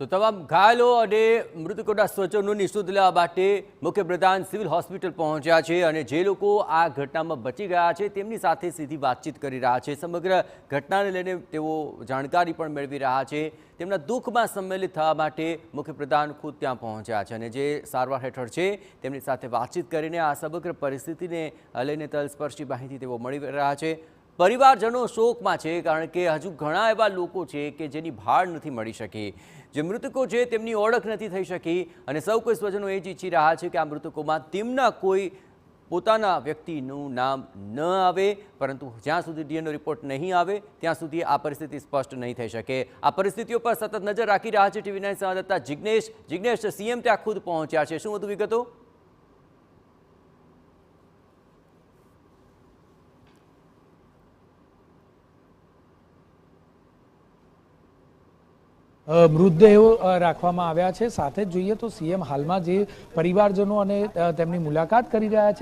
તો તમામ ઘાયલો અને મૃતકોના સ્વજનોની નિઃશુલ્ક લેવા માટે મુખ્યપ્રધાન સિવિલ હોસ્પિટલ પહોંચ્યા છે અને જે લોકો આ ઘટનામાં બચી ગયા છે તેમની સાથે સીધી વાતચીત કરી રહ્યા છે। સમગ્ર ઘટનાને લઈને તેઓ જાણકારી પણ મેળવી રહ્યા છે। તેમના દુઃખમાં સંમેલિત થવા માટે મુખ્યપ્રધાન ખુદ ત્યાં પહોંચ્યા છે અને જે સારવાર હેઠળ છે તેમની સાથે વાતચીત કરીને આ સમગ્ર પરિસ્થિતિને લઈને તલસ્પર્શી માહિતી તેઓ મળી રહ્યા છે। પરિવારજનો શોકમાં છે કારણ કે હજુ ઘણા એવા લોકો છે કે જેની ભાળ નથી મળી શકી, જે મૃતકો છે તેમની ઓળખ નથી થઈ શકી અને સૌ કોઈ સ્વજનો એ જ ઈચ્છી રહ્યા છે કે આ મૃતકોમાં તેમના કોઈ પોતાના વ્યક્તિનું નામ ન આવે, પરંતુ જ્યાં સુધી ડીએનએ રિપોર્ટ નહીં આવે ત્યાં સુધી આ પરિસ્થિતિ સ્પષ્ટ નહીં થઈ શકે। આ પરિસ્થિતિઓ પર સતત નજર રાખી રહ્યા છે ટીવી 9 સંવાદદાતા જિગ્નેશ સીએમ ત્યાં ખુદ પહોંચ્યા છે, શું વધુ વિગતો? મૃતદેહો રાખવામાં આવ્યા છે। સાથે જ જોઈએ તો સીએમ હાલમાં જે પરિવારજનો અને તેમની મુલાકાત કરી રહ્યા છે।